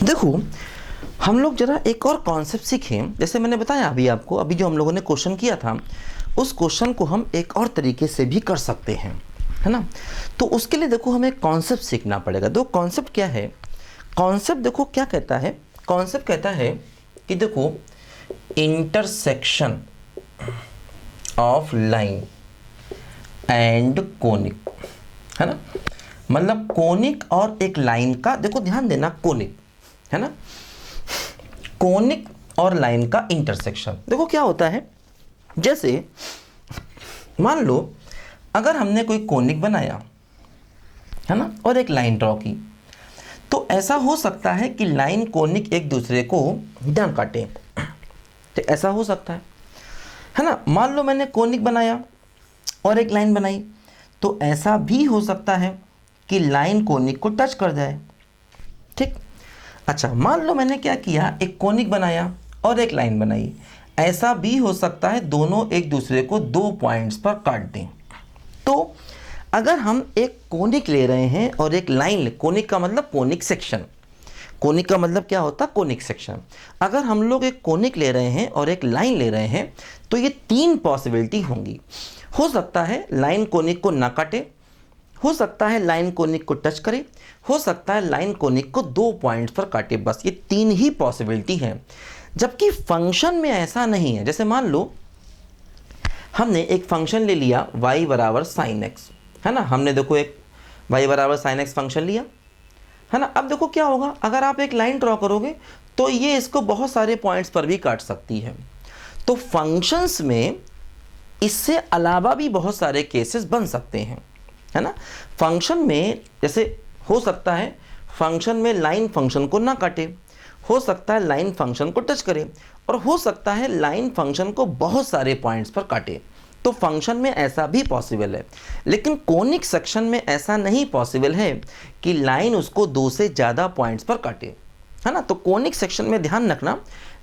देखो, हम लोग जरा एक और कॉन्सेप्ट सीखें। जैसे मैंने बताया अभी आपको, अभी जो हम लोगों ने क्वेश्चन किया था उस क्वेश्चन को हम एक और तरीके से भी कर सकते हैं, है ना। तो उसके लिए देखो हमें कॉन्सेप्ट सीखना पड़ेगा। दो कॉन्सेप्ट क्या है, कॉन्सेप्ट देखो क्या कहता है, कॉन्सेप्ट कहता है कि देखो intersection of line and conic, है ना। मतलब कोनिक और एक लाइन का, देखो ध्यान देना, कोनिक है ना, कोनिक और लाइन का इंटरसेक्शन। देखो क्या होता है, जैसे मान लो अगर हमने कोई कोनिक बनाया है ना और एक लाइन ड्रॉ की, तो ऐसा हो सकता है कि लाइन कोनिक एक दूसरे को ना काटे। तो ऐसा हो सकता है ना। मान लो मैंने कोनिक बनाया और एक लाइन बनाई, तो ऐसा भी हो सकता है कि लाइन कोनिक को टच कर जाए। ठीक। अच्छा, मान लो मैंने क्या किया, एक कोनिक बनाया और एक लाइन बनाई, ऐसा भी हो सकता है दोनों एक दूसरे को दो पॉइंट्स पर काट दें। तो अगर हम एक कोनिक ले रहे हैं और एक लाइन, कोनिक का मतलब कोनिक सेक्शन, कोनिक का मतलब क्या होता है, कोनिक सेक्शन। अगर हम लोग एक कोनिक ले रहे हैं और एक लाइन ले रहे हैं, तो ये तीन पॉसिबिलिटी होंगी। हो सकता है लाइन कोनिक को ना काटे, हो सकता है लाइन कोनिक को टच करे, हो सकता है लाइन कोनिक को दो पॉइंट्स पर काटे। बस ये तीन ही पॉसिबिलिटी है। जबकि फंक्शन में ऐसा नहीं है। जैसे मान लो हमने एक फंक्शन ले लिया y बराबर साइन एक्स, है ना। हमने देखो एक y बराबर साइन एक्स फंक्शन लिया, है ना। अब देखो क्या होगा, अगर आप एक लाइन ड्रॉ करोगे तो ये इसको बहुत सारे पॉइंट्स पर भी काट सकती है। तो फंक्शंस में इससे अलावा भी बहुत सारे केसेस बन सकते हैं, है ना। फंक्शन में जैसे हो सकता है फंक्शन में लाइन फंक्शन को ना काटे, हो सकता है लाइन फंक्शन को टच करे, और हो सकता है लाइन फंक्शन को बहुत सारे पॉइंट्स पर काटे। तो फंक्शन में ऐसा भी पॉसिबल है, लेकिन कोनिक सेक्शन में ऐसा नहीं पॉसिबल है कि लाइन उसको दो से ज़्यादा पॉइंट्स पर काटे, है ना। तो कोनिक सेक्शन में ध्यान रखना,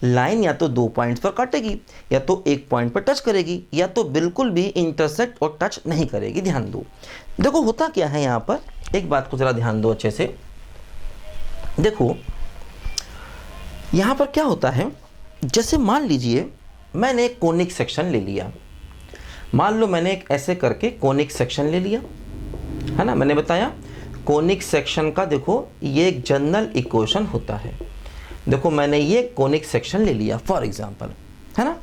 लाइन या तो दो पॉइंट्स पर काटेगी, या तो एक पॉइंट पर टच करेगी, या तो बिल्कुल भी इंटरसेक्ट और टच नहीं करेगी। ध्यान दो, देखो होता क्या है यहाँ पर, एक बात को ज़रा ध्यान दो अच्छे से। देखो यहाँ पर क्या होता है, जैसे मान लीजिए मैंने एक कोनिक सेक्शन ले लिया, मान लो मैंने एक ऐसे करके कोनिक सेक्शन ले लिया, है ना। मैंने बताया कोनिक सेक्शन का देखो ये एक जनरल इक्वेशन होता है। देखो मैंने ये कोनिक सेक्शन ले लिया फॉर एग्जांपल, है ना।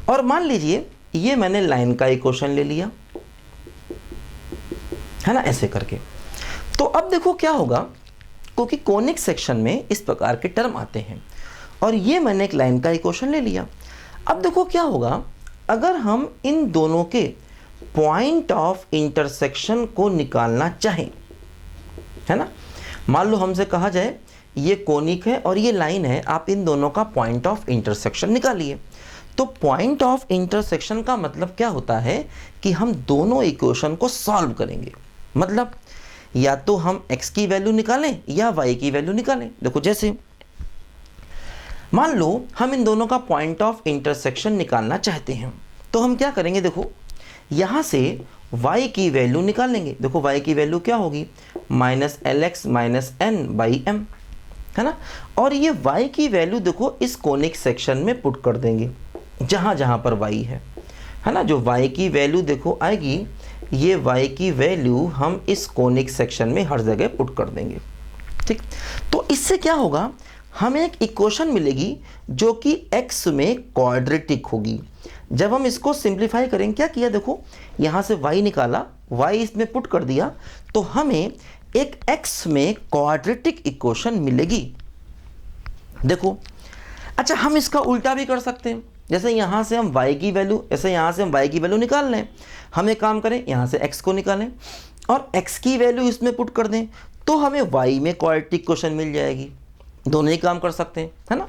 और मान लीजिए ये मैंने लाइन का इक्वेशन ले लिया, है ना, ऐसे करके। तो अब देखो क्या होगा, क्योंकि कोनिक सेक्शन में इस प्रकार के टर्म आते हैं, और ये मैंने एक लाइन का इक्वेशन ले लिया। अब देखो क्या होगा, अगर हम इन दोनों के पॉइंट ऑफ इंटरसेक्शन को निकालना चाहें, है ना। मान लो हमसे कहा जाए ये कोनिक है और ये लाइन है, आप इन दोनों का पॉइंट ऑफ इंटरसेक्शन निकालिए। तो पॉइंट ऑफ इंटरसेक्शन का मतलब क्या होता है कि हम दोनों इक्वेशन को सॉल्व करेंगे। मतलब या तो हम x की वैल्यू निकालें या y की वैल्यू निकालें। देखो जैसे मान लो हम इन दोनों का पॉइंट ऑफ इंटरसेक्शन निकालना चाहते हैं, तो हम क्या करेंगे, देखो यहाँ से y की वैल्यू निकालेंगे। देखो y की वैल्यू क्या होगी, माइनस LX माइनस n/m, है ना। और ये y की वैल्यू देखो इस कोनिक सेक्शन में पुट कर देंगे जहाँ जहाँ पर y है ना। जो y की वैल्यू देखो आएगी, ये y की वैल्यू हम इस कोनिक सेक्शन में हर जगह पुट कर देंगे। ठीक। तो इससे क्या होगा, हमें एक इक्वेशन मिलेगी जो कि x में क्वाड्रेटिक होगी। जब हम इसको सिंप्लीफाई करेंगे, क्या किया, देखो यहाँ से y निकाला, y इसमें पुट कर दिया, तो हमें एक x में क्वाड्रेटिक इक्वेशन मिलेगी। देखो अच्छा, हम इसका उल्टा भी कर सकते हैं। जैसे यहाँ से हम y की वैल्यू, जैसे यहाँ से हम y की वैल्यू निकाल लें, हम एक काम करें, यहाँ से x को निकालें और x की वैल्यू इसमें पुट कर दें, तो हमें y में क्वाड्रेटिक इक्वेशन मिल जाएगी। दोनों ही काम कर सकते हैं, है ना।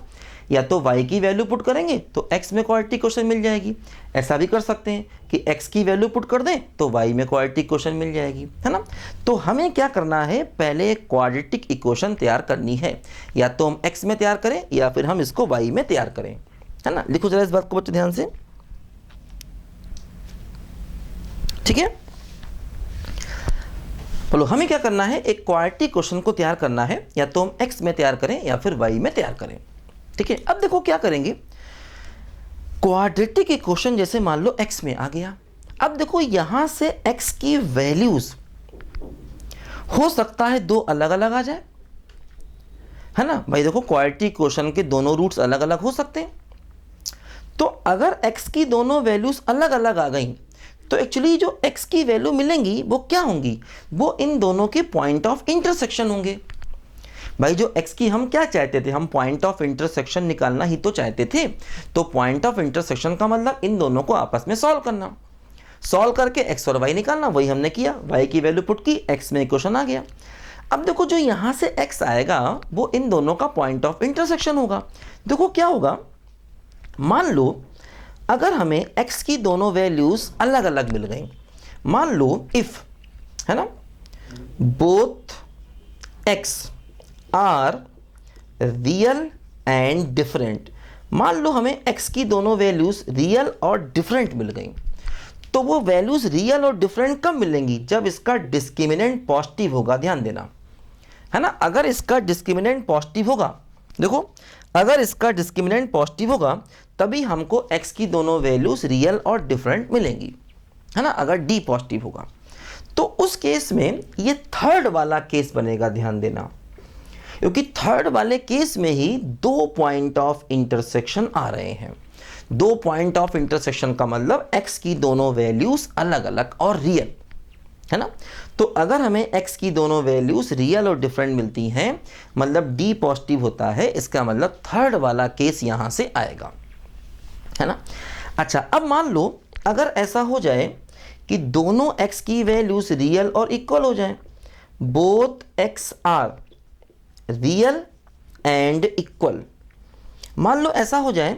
या तो y की वैल्यू पुट करेंगे तो x में क्वाड्रेटिक इक्वेशन मिल जाएगी। ऐसा भी कर सकते हैं कि x की वैल्यू पुट कर दें तो y में क्वाड्रेटिक इक्वेशन मिल जाएगी, है ना। तो हमें क्या करना है, पहले एक क्वाड्रेटिक इक्वेशन तैयार करनी है। या तो हम x में तैयार करें या फिर हम इसको y में तैयार करें, है ना। लिखो जरा इस बात को बच्चों ध्यान से, ठीक है। बोलो हमें क्या करना है, एक क्वाड्रेटिक क्वेश्चन को तैयार करना है, या तो हम एक्स में तैयार करें या फिर वाई में तैयार करें। ठीक है, अब देखो क्या करेंगे, क्वाड्रेटिक इक्वेशन जैसे मान लो एक्स में आ गया। अब देखो यहां से एक्स की वैल्यूज हो सकता है दो अलग अलग आ जाए, है ना भाई। देखो क्वाड्रेटिक इक्वेशन के दोनों रूट्स अलग अलग हो सकते हैं, तो अगर x की दोनों वैल्यूज अलग अलग आ गई तो एक्चुअली जो x की वैल्यू मिलेंगी वो क्या होंगी, वो इन दोनों के पॉइंट ऑफ इंटरसेक्शन होंगे। भाई जो x की हम क्या चाहते थे, हम पॉइंट ऑफ इंटरसेक्शन निकालना ही तो चाहते थे। तो पॉइंट ऑफ इंटरसेक्शन का मतलब इन दोनों को आपस में सॉल्व करना, सॉल्व करके x और y निकालना, वही हमने किया। y की वैल्यू पुट की, x में इक्वेशन आ गया। अब देखो जो यहां से x आएगा वो इन दोनों का पॉइंट ऑफ इंटरसेक्शन होगा। देखो क्या होगा, मान लो अगर हमें x की दोनों वैल्यूज अलग अलग मिल गई, मान लो इफ, है ना, both x are real and different. मान लो हमें x की दोनों वैल्यूज रियल और डिफरेंट मिल गई, तो वो वैल्यूज रियल और डिफरेंट कब मिलेंगी, जब इसका डिस्क्रिमिनेंट पॉजिटिव होगा। ध्यान देना, है ना, अगर इसका डिस्क्रिमिनेंट पॉजिटिव होगा, देखो अगर इसका डिस्क्रिमिनेंट पॉजिटिव होगा तभी हमको x की दोनों वैल्यूज रियल और डिफरेंट मिलेंगी, है ना। अगर d पॉजिटिव होगा तो उस केस में ये थर्ड वाला केस बनेगा। ध्यान देना, क्योंकि थर्ड वाले केस में ही दो पॉइंट ऑफ इंटरसेक्शन आ रहे हैं। दो पॉइंट ऑफ इंटरसेक्शन का मतलब x की दोनों वैल्यूज अलग अलग और रियल, है ना। तो अगर हमें x की दोनों वैल्यूज रियल और डिफरेंट मिलती हैं, मतलब d पॉजिटिव होता है, इसका मतलब थर्ड वाला केस यहां से आएगा, है ना। अच्छा, अब मान लो अगर ऐसा हो जाए कि दोनों x की वैल्यूज रियल और इक्वल हो जाए, both x are real and equal. मान लो ऐसा हो जाए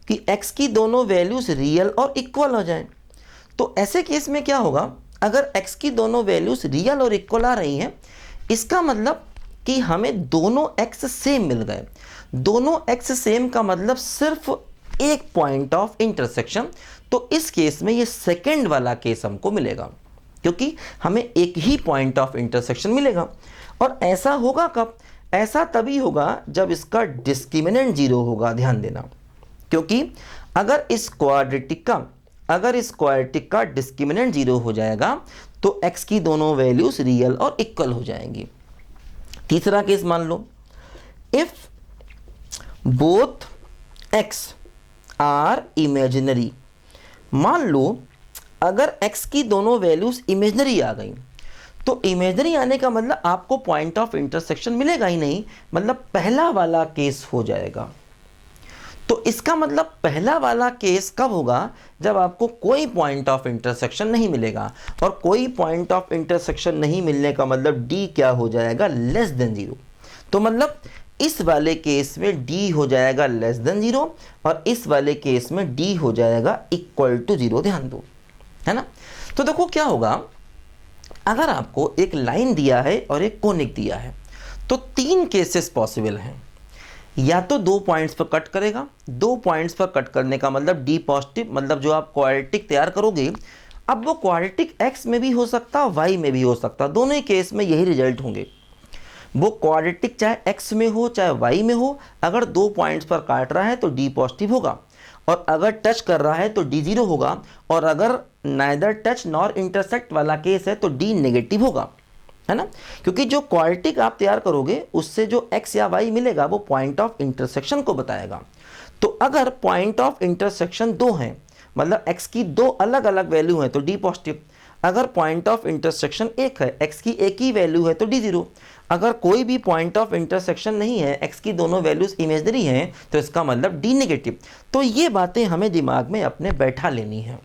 कि x की दोनों वैल्यूज रियल और इक्वल हो जाए, तो ऐसे केस में क्या होगा, अगर x की दोनों वैल्यूज रियल और इक्वल आ रही हैं, इसका मतलब कि हमें दोनों x सेम मिल गए। दोनों x सेम का मतलब सिर्फ एक पॉइंट ऑफ इंटरसेक्शन, तो इस केस में ये सेकंड वाला केस हमको मिलेगा, क्योंकि हमें एक ही पॉइंट ऑफ इंटरसेक्शन मिलेगा। और ऐसा होगा कब, ऐसा तभी होगा जब इसका डिस्क्रिमिनेंट जीरो होगा। ध्यान देना, क्योंकि अगर इस क्वाड्रेटिक का डिस्क्रिमिनेंट जीरो हो जाएगा तो x की दोनों वैल्यूज रियल और इक्वल हो जाएंगी। तीसरा केस मान लो, if both x are imaginary. मान लो अगर x की दोनों वैल्यूज इमेजिनरी आ गई, तो इमेजिनरी आने का मतलब आपको पॉइंट ऑफ इंटरसेक्शन मिलेगा ही नहीं, मतलब पहला वाला केस हो जाएगा। तो इसका मतलब पहला वाला केस कब होगा, जब आपको कोई पॉइंट ऑफ इंटरसेक्शन नहीं मिलेगा। और कोई पॉइंट ऑफ इंटरसेक्शन नहीं मिलने का मतलब d क्या हो जाएगा, लेस देन जीरो। तो मतलब इस वाले केस में d हो जाएगा लेस देन जीरो, और इस वाले केस में d हो जाएगा इक्वल टू जीरो। ध्यान दो, है ना। तो देखो क्या होगा, अगर आपको एक लाइन दिया है और एक कोनिक दिया है, तो तीन केसेस पॉसिबल हैं। या तो दो पॉइंट्स पर कट करेगा, दो पॉइंट्स पर कट करने का मतलब d पॉजिटिव, मतलब जो आप क्वाड्रेटिक तैयार करोगे, अब वो क्वाड्रेटिक x में भी हो सकता, y में भी हो सकता, दोनों ही केस में यही रिजल्ट होंगे। वो क्वाड्रेटिक चाहे x में हो चाहे y में हो, अगर दो पॉइंट्स पर काट रहा है तो d पॉजिटिव होगा, और अगर टच कर रहा है तो d जीरो होगा, और अगर नाइदर टच नॉर इंटरसेक्ट वाला केस है तो d नेगेटिव होगा, है ना। क्योंकि जो क्वाड्रेटिक आप तैयार करोगे उससे जो x या y मिलेगा वो पॉइंट ऑफ इंटरसेक्शन को बताएगा। तो अगर पॉइंट ऑफ इंटरसेक्शन दो हैं, मतलब x की दो अलग अलग वैल्यू हैं तो d पॉजिटिव। अगर पॉइंट ऑफ इंटरसेक्शन एक है, x की एक ही वैल्यू है तो d जीरो। अगर कोई भी पॉइंट ऑफ इंटरसेक्शन नहीं है, x की दोनों वैल्यूज इमेजिनरी हैं, तो इसका मतलब d नेगेटिव। तो ये बातें हमें दिमाग में अपने बैठा लेनी है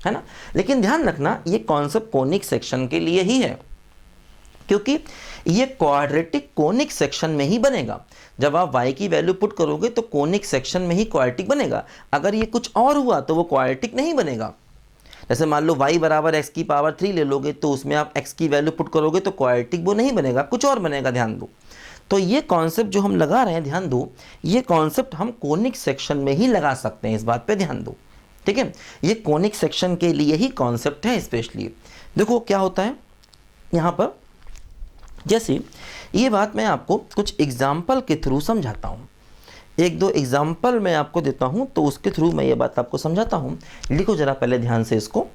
ना। लेकिन ध्यान रखना ये कॉन्सेप्ट कोनिक सेक्शन के लिए ही है, क्योंकि ये क्वाड्रेटिक कोनिक सेक्शन में ही बनेगा। जब आप y की वैल्यू पुट करोगे तो कोनिक सेक्शन में ही क्वाड्रेटिक बनेगा। अगर ये कुछ और हुआ तो वो क्वाड्रेटिक नहीं बनेगा। जैसे मान लो y बराबर x की पावर 3 ले लोगे, तो उसमें आप x की वैल्यू पुट करोगे तो क्वाड्रेटिक वो नहीं बनेगा, कुछ और बनेगा। ध्यान दो, तो ये कॉन्सेप्ट जो हम लगा रहे हैं, ध्यान दो, ये कॉन्सेप्ट हम कोनिक सेक्शन में ही लगा सकते हैं, इस बात पे ध्यान दो, ठीक है। ये कोनिक सेक्शन के लिए ही कॉन्सेप्ट है स्पेशली। देखो क्या होता है यहाँ पर, जैसे ये बात मैं आपको कुछ एग्जाम्पल के थ्रू समझाता हूँ, एक दो एग्जाम्पल मैं आपको देता हूँ तो उसके थ्रू मैं ये बात आपको समझाता हूँ। लिखो जरा पहले ध्यान से इसको।